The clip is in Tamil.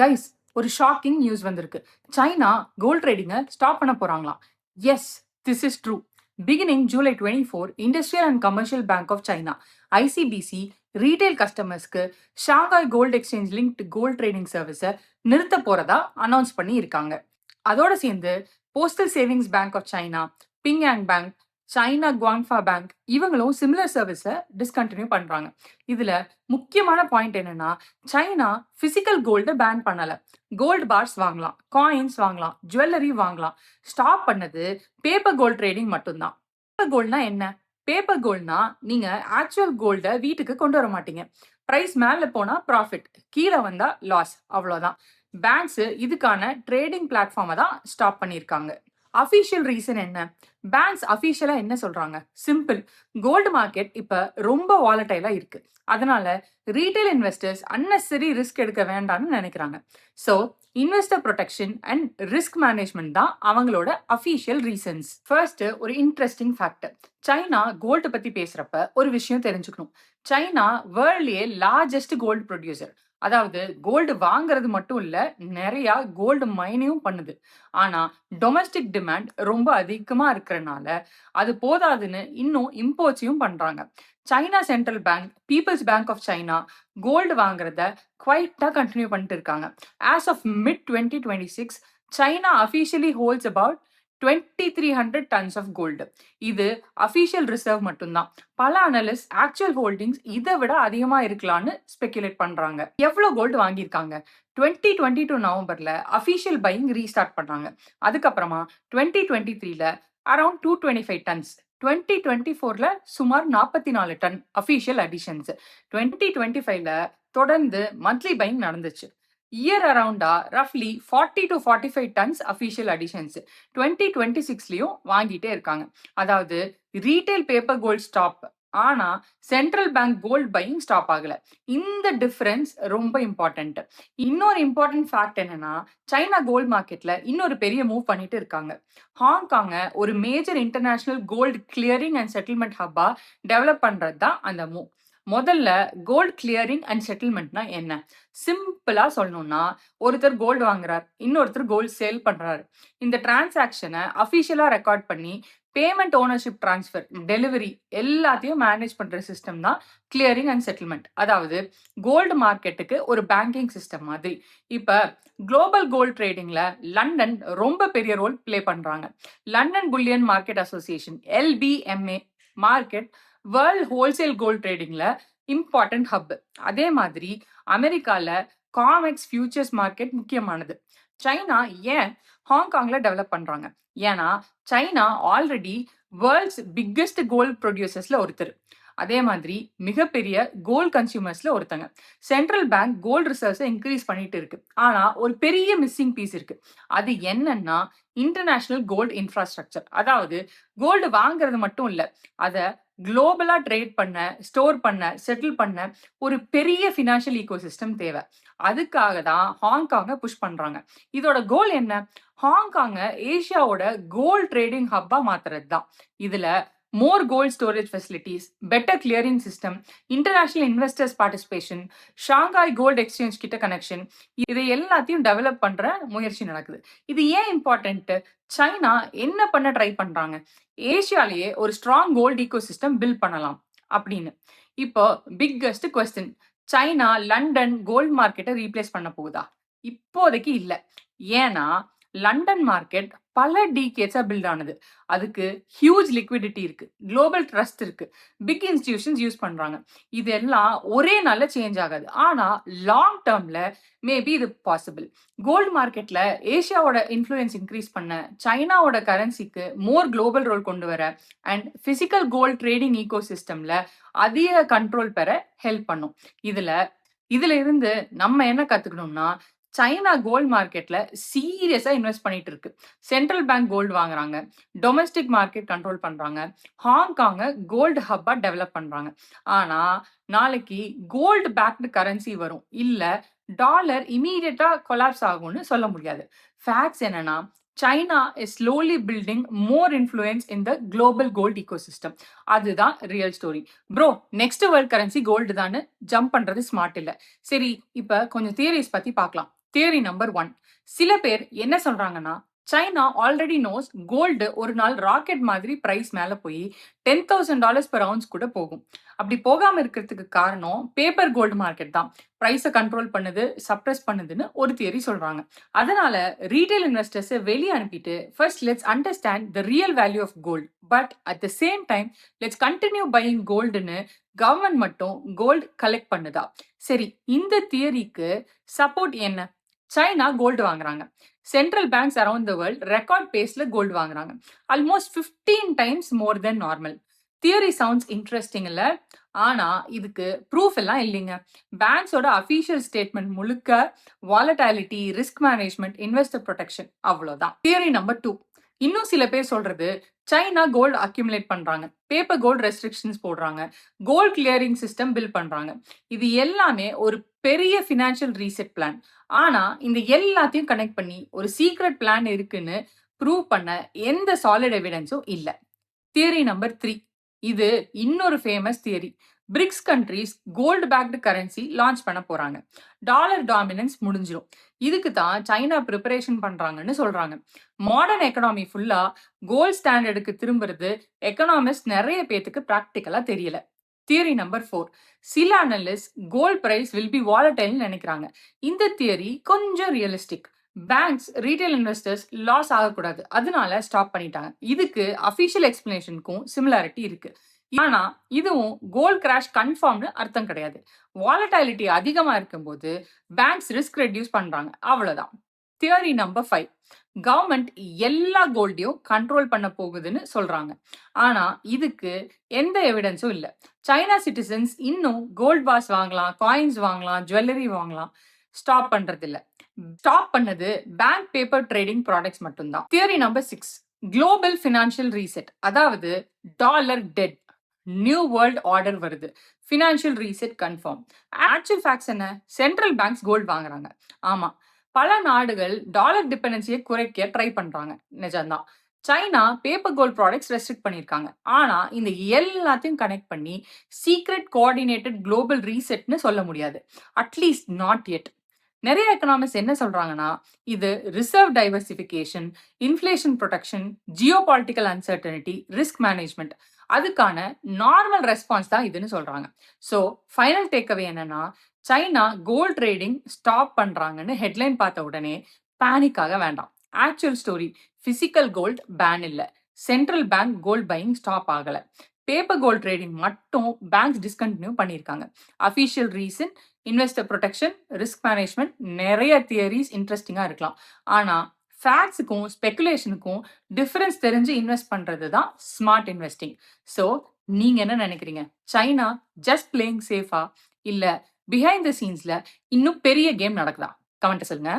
கைஸ், ஒரு ஷாக்கிங் நியூஸ் வந்திருக்கு. சைனா கோல்ட் ட்ரேடிங்கை ஸ்டாப் பண்ண போறாங்களாம். Yes, this is true. Beginning July 24, Industrial and Commercial Bank of China ICBC retail கஸ்டமர்ஸ்க்கு Shanghai Gold Exchange linked gold trading சர்வீஸை நிறுத்த போறதா அனௌன்ஸ் பண்ணி இருக்காங்க. அதோட சேர்ந்து Postal Savings Bank of China, Ping An Bank, China Guangfa Bank இவங்களும் சிமிலர் சர்வீஸை டிஸ்கண்டினியூ பண்றாங்க. இதுல முக்கியமான பாயிண்ட் என்னன்னா, சைனா பிசிக்கல் கோல்டு பேன் பண்ணல. கோல்டு பார்ஸ் வாங்கலாம், காயின்ஸ் வாங்கலாம், ஜுவல்லரி வாங்கலாம். ஸ்டாப் பண்ணது பேப்பர் கோல்ட் ட்ரேடிங் மட்டும்தான். பேப்பர் கோல்ட்னா என்ன? பேப்பர் கோல்ட்னா நீங்க ஆக்சுவல் கோல்ட வீட்டுக்கு கொண்டு வர மாட்டீங்க. பிரைஸ் மேல போனா ப்ராஃபிட், கீழே வந்தா லாஸ், அவ்வளவுதான். பேங்க்ஸ் இதுக்கான ட்ரேடிங் பிளாட்ஃபார்மை தான் ஸ்டாப் பண்ணியிருக்காங்க. அஃபிஷியல் ரீசன் என்ன? பேங்க்ஸ் அஃபிஷியலா என்ன சொல்றாங்க? சிம்பிள், கோல்டு மார்க்கெட் இப்ப ரொம்ப வாலட்டைலா இருக்கு. அதனால ரீட்டைல் இன்வெஸ்டர்ஸ் அன்னெசரி ரிஸ்க் எடுக்க வேண்டாம்னு நினைக்கிறாங்க. So investor protection and risk management தான் அவங்களோட அஃபிஷியல் ரீசன்ஸ். ஃபர்ஸ்ட், ஒரு இன்ட்ரெஸ்டிங் ஃபேக்டர். சைனா கோல்டு பத்தி பேசுறப்ப ஒரு விஷயம் தெரிஞ்சுக்கணும். சைனா வேர்ல்ட்லயே லார்ஜஸ்ட் கோல்டு ப்ரொடியூசர். அதாவது கோல்டு வாங்குறது மட்டும் இல்ல, நிறைய கோல்டு மைனியும் பண்ணுது. ஆனா டொமஸ்டிக் டிமாண்ட் ரொம்ப அதிகமா இருக்கிறனால அது போதாதுன்னு இன்னும் இம்போர்ட்ஸையும் பண்றாங்க. China central bank, people's bank of China gold வாங்குறத குவைட்டா கண்டினியூ பண்ணிட்டு இருக்காங்க. As of mid 2026, China officially holds about 2300 tons of gold. இது அஃபிஷியல் ரிசர்வ் மட்டும்தான். பல அனலிஸ்ட் ஆக்சுவல் ஹோல்டிங்ஸ் இதை விட அதிகமா இருக்கலாம்னு ஸ்பெகுலேட் பண்றாங்க. எவ்வளவு கோல்டு வாங்கியிருக்காங்க? 2022 நவம்பர்ல அஃபிஷியல் பையிங் ரீஸ்டார்ட் பண்ணாங்க. அதுக்கப்புறமா 2023ல அரௌண்ட் 225 டன்ஸ், 2024ல சுமார் 44 டன் அஃபிஷியல் அடிஷன்ஸ், 2025ல தொடர்ந்து மந்த்லி பையிங் நடந்துச்சு. இயர் அரவுண்டா ரஃப்லி 40 to 45 டன்ஸ் அஃபிஷியல் அடிஷன்ஸ் 2026லயும் வாங்கிட்டே இருக்காங்க. அதாவது ரீட்டைல் பேப்பர் கோல்ட் ஸ்டாப், ஆனா central bank gold buying stop ஆகல. இந்த டிஃபரன்ஸ் ரொம்ப இம்பார்ட்டன்ட். இன்னொரு இம்பார்ட்டன்ட் ஃபேக்ட் என்னன்னா, சைனா கோல்ட் மார்க்கெட்ல இன்னொரு பெரிய மூவ் பண்ணிட்டு இருக்காங்க. ஹாங்காங்க ஒரு major international gold clearing and settlement ஹப்பா டெவலப் பண்றது தான் அந்த மூவ். முதல்ல கோல்ட் கிளியரிங் அண்ட் செட்டில்மெண்ட்னா என்ன? சிம்பிளா சொல்லணும்னா, ஒருத்தர் கோல்டு வாங்குறார், இன்னொருத்தர் கோல்டு சேல் பண்றாரு. இந்த டிரான்சாக்ஷனை அஃபிஷியலா ரெக்கார்ட் பண்ணி பேமெண்ட், ஓனர்ஷிப் டிரான்ஸ்ஃபர், டெலிவரி எல்லாத்தையும் மேனேஜ் பண்ற சிஸ்டம் தான் கிளியரிங் அண்ட் செட்டில்மெண்ட். அதாவது கோல்டு மார்க்கெட்டுக்கு ஒரு பேங்கிங் சிஸ்டம் மாதிரி. இப்ப குளோபல் கோல்ட் ட்ரேடிங்ல லண்டன் ரொம்ப பெரிய ரோல் பிளே பண்றாங்க. London Bullion Market Association LBMA market world wholesale gold ட்ரேடிங்ல இம்பார்ட்டன்ட் ஹப். அதே மாதிரி அமெரிக்கால காமெக்ஸ் ஃபியூச்சர்ஸ் மார்க்கெட் முக்கியமானது. சைனா ஏன் ஹாங்காங்ல டெவலப் பண்றாங்க? ஏன்னா China already world's biggest gold ப்ரொடியூசர்ஸ்ல ஒருத்தர். அதே மாதிரி மிகப்பெரிய கோல்ட் கன்சியூமர்ஸ்ல ஒருத்தங்க. சென்ட்ரல் பேங்க் கோல்ட் ரிசர்வ்ஸை இன்க்ரீஸ் பண்ணிட்டு இருக்கு. ஆனா ஒரு பெரிய மிஸ்ஸிங் பீஸ் இருக்கு. அது என்னன்னா, இன்டர்நேஷனல் கோல்டு இன்ஃப்ராஸ்ட்ரக்சர். அதாவது கோல்டு வாங்குறது மட்டும் இல்ல, அதை குளோபலா ட்ரேட் பண்ண, ஸ்டோர் பண்ண, செட்டில் பண்ண ஒரு பெரிய ஃபினான்ஷியல் ஈகோசிஸ்டம் தேவை. அதுக்காக தான் ஹாங்காங்கை புஷ் பண்றாங்க. இதோட கோல் என்ன? ஹாங்காங்கை ஏசியாவோட கோல்ட் ட்ரேடிங் ஹப்பா மாத்துறது தான். இதுல more gold storage facilities, better clearing system, international investors participation, Shanghai Gold Exchange கிட்ட கனெக்ஷன், இதை எல்லாத்தையும் டெவலப் பண்ற முயற்சி நடக்குது. இது ஏன் இம்பார்ட்டன்ட்? சைனா என்ன பண்ண ட்ரை பண்றாங்க? ஏசியாலேயே ஒரு strong gold ecosystem build பண்ணலாம் அப்படின்னு. இப்போ biggest question, China London gold மார்க்கெட்டை ரீப்ளேஸ் பண்ண போகுதா? இப்போதைக்கு இல்லை. ஏன்னா லண்டன் மார்க்கெட் பல டீகேட்ஸா பில்ட் ஆனது. அதுக்கு ஹியூஜ் லிக்விடிட்டி இருக்கு, குளோபல் ட்ரஸ்ட் இருக்கு, பிக் இன்ஸ்டிடியூஷன்ஸ் யூஸ் பண்றாங்க. இதெல்லாம் ஒரே நாள்ல சேஞ்ச் ஆகாது. ஆனா லாங் டேர்ம்ல மேபி இது பாசிபிள். கோல்டு மார்க்கெட்ல ஏசியாவோட இன்ஃப்ளூயன்ஸ் இன்க்ரீஸ் பண்ண, சைனாவோட கரன்சிக்கு மோர் குளோபல் ரோல் கொண்டு வர அண்ட் பிசிக்கல் கோல்ட் ட்ரேடிங் ஈகோ சிஸ்டம்ல அதிக கண்ட்ரோல் பெற ஹெல்ப் பண்ணும். இதுல இருந்து நம்ம என்ன கத்துக்கணும்னா, சைனா கோல்ட் மார்க்கெட்ல சீரியஸா இன்வெஸ்ட் பண்ணிட்டு இருக்கு. சென்ட்ரல் பேங்க் கோல்டு வாங்குறாங்க, டொமஸ்டிக் மார்க்கெட் கண்ட்ரோல் பண்றாங்க, ஹாங்காங்க கோல்டு ஹப்பா டெவலப் பண்றாங்க. ஆனா நாளைக்கு கோல்டு பேக்டு கரன்சி வரும், இல்ல டாலர் இமீடியட்டா கொலாப்ஸ் ஆகும்னு சொல்ல முடியாது. ஃபேக்ட்ஸ் என்னன்னா, China is slowly building more influence in the global gold ecosystem. அதுதான் real story. Bro, next world currency gold தான் ஜம்ப் பண்றது ஸ்மார்ட் இல்ல. சரி, இப்ப கொஞ்சம் தியரிஸ் பத்தி பார்க்கலாம். Theory number 1. சில பேர் என்ன சொல்றாங்கன்னா, சைனா ஆல்ரெடி நோஸ் கோல்டு ஒரு நாள் ராக்கெட் மாதிரி பிரைஸ் மேல போய் $10,000 பெர் அவுன்ஸ் கூட போகும். அப்படி போகாம இருக்கிறதுக்கு காரணம் பேப்பர் கோல்டு மார்க்கெட் தான். பிரைஸை கண்ட்ரோல் பண்ணுது, சப்ரஸ் பண்ணுதுன்னு ஒரு தியரி சொல்றாங்க. அதனால ரீட்டைல் இன்வெஸ்டர்ஸை வெளியே அனுப்பிட்டு first let's understand the real value of gold. But at the same time let's continue buying கோல்டுன்னு கவர்மெண்ட் மட்டும் கோல்டு கலெக்ட் பண்ணுதா? சரி, இந்த தியரிக்கு சப்போர்ட் என்ன? சைனா கோல்டு வாங்குறாங்க. Central banks around the world record பேஸ்ல கோல்டு வாங்குறாங்க. Almost 15 times more then normal. Theory sounds interesting இல்ல? ஆனா இதுக்கு ப்ரூஃப் எல்லாம் இல்லைங்க. பேங்க்ஸோட அஃபீஷியல் ஸ்டேட்மெண்ட் முழுக்க volatility, risk management, investor protection அவ்வளவுதான். Theory number 2. இன்னும் சில பேர் சொல்றது சைனா கோல்டு அக்யூமுலேட் பண்றாங்க, பேப்பர் கோல்டு ரெஸ்ட்ரிக்ஷன்ஸ் போடுறாங்க, கோல்ட் கிளியரிங் சிஸ்டம் பில்ட் பண்றாங்க. இது எல்லாமே ஒரு பெரிய ஃபினான்ஷியல் ரீசெட் பிளான். ஆனா இந்த எல்லாத்தையும் கனெக்ட் பண்ணி ஒரு சீக்ரெட் பிளான் இருக்குன்னு ப்ரூவ் பண்ண எந்த சாலிட் எவிடன்ஸும் இல்ல. Theory number 3. இது இன்னொரு famous theory. BRICS countries gold backed currency launch பண்ண போறாங்க. டாலர் டாமினன்ஸ் முடிஞ்சிடும். இதுக்கு தான் சைனா ப்ரிப்பரேஷன் பண்றாங்கன்னு சொல்றாங்க. மாடர்ன் எக்கனாமி ஃபுல்லா கோல்ட் ஸ்டாண்டர்டுக்கு திரும்புறது எக்கனாமிஸ்ட் நிறைய பேத்துக்கு பிராக்டிக்கலா தெரியல. Theory number 4. சில analyst gold price will be வாலடைல்னு நினைக்கிறாங்க. இந்த தியரி கொஞ்சம் realistic. Banks retail investors loss ஆகக்கூடாது, அதனால ஸ்டாப் பண்ணிட்டாங்க. இதுக்கு அஃபிஷியல் எக்ஸ்பிளனேஷனுக்கும் சிமிலாரிட்டி இருக்கு. ஆனா இதுவும் கோல்ட் கிராஷ் கன்ஃபார்ம்னு அர்த்தம் கிடையாது. வாலட்டாலிட்டி அதிகமா இருக்கும்போது பேங்க்ஸ் ரிஸ்க் ரெடியூஸ் பண்றாங்க, அவ்வளவுதான். Theory number 5. கவர்மெண்ட் எல்லா கோல்டையும் கண்ட்ரோல் பண்ண போகுதுன்னு சொல்றாங்க. ஆனா இதுக்கு எந்த எவிடன்ஸும் இல்ல. சைனா சிட்டிசன்ஸ் இன்னும் கோல்ட் பாஸ் வாங்கலாம், காயின்ஸ் வாங்கலாம், ஜுவல்லரி வாங்கலாம். ஸ்டாப் பண்றது இல்ல. ஸ்டாப் பண்ணது பேங்க் பேப்பர் ட்ரேடிங் ப்ராடக்ட்ஸ் மட்டும்தான். Theory number 6. Global financial reset, அதாவது dollar dead, new world order வருது. Financial reset confirm. Actual facts என்ன? சென்ட்ரல் பேங்க்ஸ் கோல்ட் வாங்குறாங்க. ஆமா, பல நாடுகள் டாலர் டிபெண்டன்சியை குறைக்க ட்ரை பண்றாங்க, நிஜம்தான். China paper gold products restrict பண்ணியிருக்காங்க. ஆனா இந்த எல்லாத்தையும் கனெக்ட் பண்ணி சீக்ரெட் கோஆர்டினேட்டட் குளோபல் ரீசெட்னு சொல்ல முடியாது. At least not yet. நிறைய எக்கனாமிக்ஸ் என்ன சொல்றாங்கன்னா, இது reserve diversification, inflation protection, geopolitical uncertainty, risk management, அதுக்கான நார்மல் ரெஸ்பான்ஸ் தான் இதுன்னு சொல்றாங்க. ஸோ ஃபைனல் டேக்அவே என்னன்னா, சைனா கோல்ட் ட்ரேடிங் ஸ்டாப் பண்றாங்கன்னு ஹெட்லைன் பார்த்த உடனே பேனிக் ஆக வேண்டாம். Actual story, physical gold ban இல்ல, central bank gold buying stop ஆகல. பேப்பர் கோல்ட் ட்ரேடிங் மட்டும் பேங்க்ஸ் டிஸ்கண்டினியூ பண்ணியிருக்காங்க. Official reason investor protection, risk management, நிறைய தியரிஸ் இன்ட்ரெஸ்டிங்காக இருக்கலாம். ஆனால் ஃபேக்ட்ஸுக்கும் ஸ்பெகுலேஷனுக்கும் டிஃபரன்ஸ் தெரிஞ்சு இன்வெஸ்ட் பண்ணுறது தான் ஸ்மார்ட் இன்வெஸ்டிங். ஸோ நீங்கள் என்ன நினைக்கிறீங்க? சைனா ஜஸ்ட் பிளேயிங் சேஃபா, இல்லை பிஹைண்ட் த சீன்ஸில் இன்னும் பெரிய கேம் நடக்குதா? கமெண்ட்டை சொல்லுங்க.